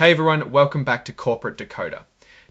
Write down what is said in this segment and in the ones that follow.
Hey everyone, welcome back to Corporate Decoder.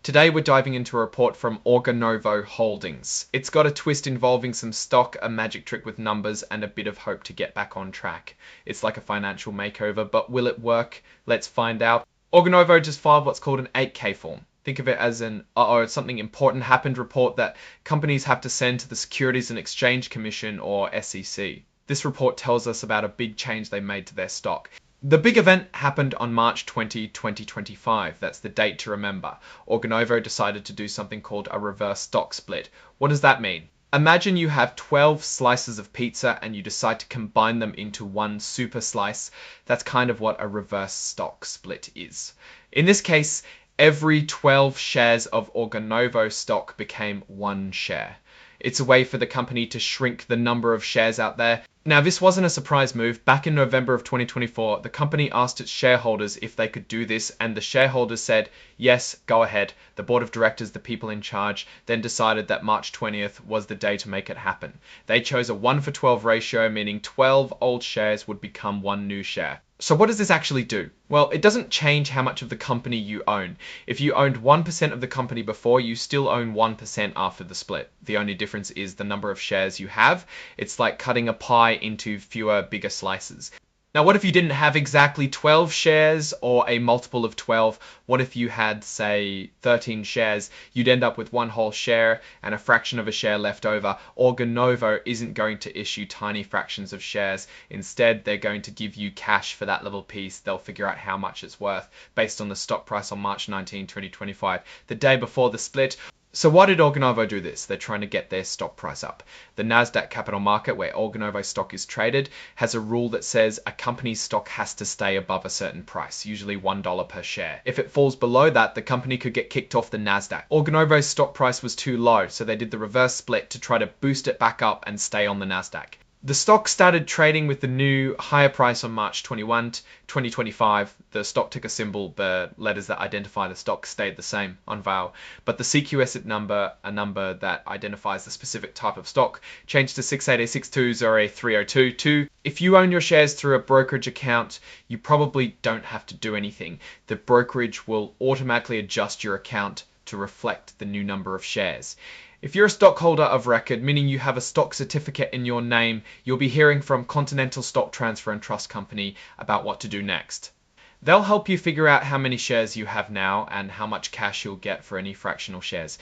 Today we're diving into a report from Organovo Holdings. It's got a twist involving some stock, a magic trick with numbers, and a bit of hope to get back on track. It's like a financial makeover, but will it work? Let's find out. Organovo just filed what's called an 8K form. Think of it as an something important happened report that companies have to send to the Securities and Exchange Commission, or SEC. This report tells us about a big change they made to their stock. The big event happened on March 20, 2025. That's the date to remember. Organovo decided to do something called a reverse stock split. What does that mean? Imagine you have 12 slices of pizza and you decide to combine them into one super slice. That's kind of what a reverse stock split is. In this case, every 12 shares of Organovo stock became one share. It's a way for the company to shrink the number of shares out there. Now, this wasn't a surprise move. Back in November of 2024, the company asked its shareholders if they could do this, and the shareholders said, yes, go ahead. The board of directors, the people in charge, then decided that March 20th was the day to make it happen. They chose a 1-for-12 ratio, meaning 12 old shares would become one new share. So what does this actually do? Well, it doesn't change how much of the company you own. If you owned 1% of the company before, you still own 1% after the split. The only difference is the number of shares you have. It's like cutting a pie into fewer, bigger slices. Now, what if you didn't have exactly 12 shares or a multiple of 12? What if you had, say, 13 shares? You'd end up with one whole share and a fraction of a share left over. Organovo isn't going to issue tiny fractions of shares. Instead, they're going to give you cash for that little piece. They'll figure out how much it's worth based on the stock price on March 19, 2025, the day before the split. So why did Organovo do this? They're trying to get their stock price up. The Nasdaq capital market, where Organovo stock is traded, has a rule that says a company's stock has to stay above a certain price, usually $1 per share. If it falls below that, the company could get kicked off the Nasdaq. Organovo's stock price was too low, so they did the reverse split to try to boost it back up and stay on the Nasdaq. The stock started trading with the new higher price on March 21, 2025. The stock ticker symbol, the letters that identify the stock, stayed the same on VAL. But the CQS number, a number that identifies the specific type of stock, changed to 688620A3022. If you own your shares through a brokerage account, you probably don't have to do anything. The brokerage will automatically adjust your account to reflect the new number of shares. If you're a stockholder of record, meaning you have a stock certificate in your name, you'll be hearing from Continental Stock Transfer and Trust Company about what to do next. They'll help you figure out how many shares you have now and how much cash you'll get for any fractional shares.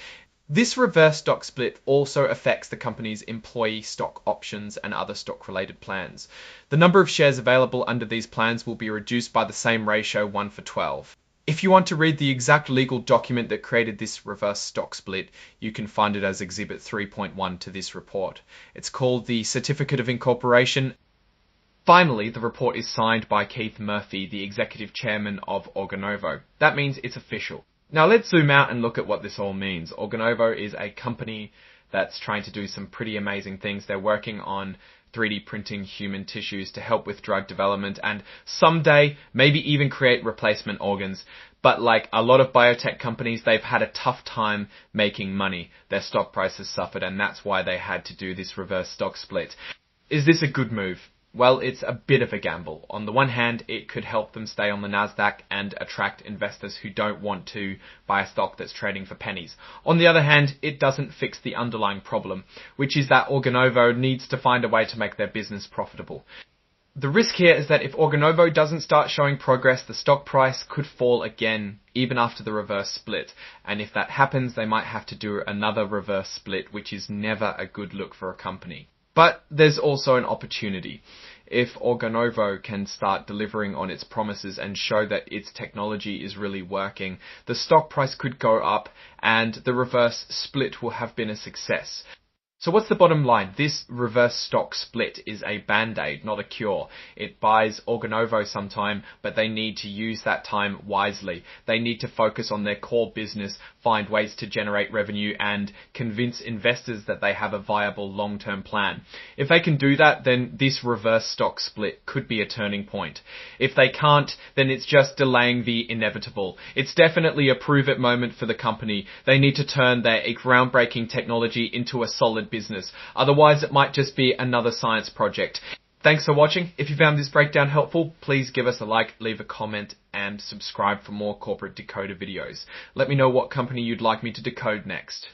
This reverse stock split also affects the company's employee stock options and other stock-related plans. The number of shares available under these plans will be reduced by the same ratio, 1-for-12. If you want to read the exact legal document that created this reverse stock split, you can find it as Exhibit 3.1 to this report. It's called the Certificate of Incorporation. Finally, the report is signed by Keith Murphy, the executive chairman of Organovo. That means it's official. Now let's zoom out and look at what this all means. Organovo is a company that's trying to do some pretty amazing things. They're working on 3D printing human tissues to help with drug development and someday maybe even create replacement organs. But like a lot of biotech companies, they've had a tough time making money. Their stock price has suffered, and that's why they had to do this reverse stock split. Is this a good move? Well, it's a bit of a gamble. On the one hand, it could help them stay on the Nasdaq and attract investors who don't want to buy a stock that's trading for pennies. On the other hand, it doesn't fix the underlying problem, which is that Organovo needs to find a way to make their business profitable. The risk here is that if Organovo doesn't start showing progress, the stock price could fall again, even after the reverse split. And if that happens, they might have to do another reverse split, which is never a good look for a company. But there's also an opportunity. If Organovo can start delivering on its promises and show that its technology is really working, the stock price could go up and the reverse split will have been a success. So what's the bottom line? This reverse stock split is a band-aid, not a cure. It buys Organovo some time, but they need to use that time wisely. They need to focus on their core business, find ways to generate revenue, and convince investors that they have a viable long-term plan. If they can do that, then this reverse stock split could be a turning point. If they can't, then it's just delaying the inevitable. It's definitely a prove-it moment for the company. They need to turn their groundbreaking technology into a solid business. Otherwise, it might just be another science project. Thanks for watching. If you found this breakdown helpful, please give us a like, leave a comment, and subscribe for more corporate decoder videos. Let me know what company you'd like me to decode next.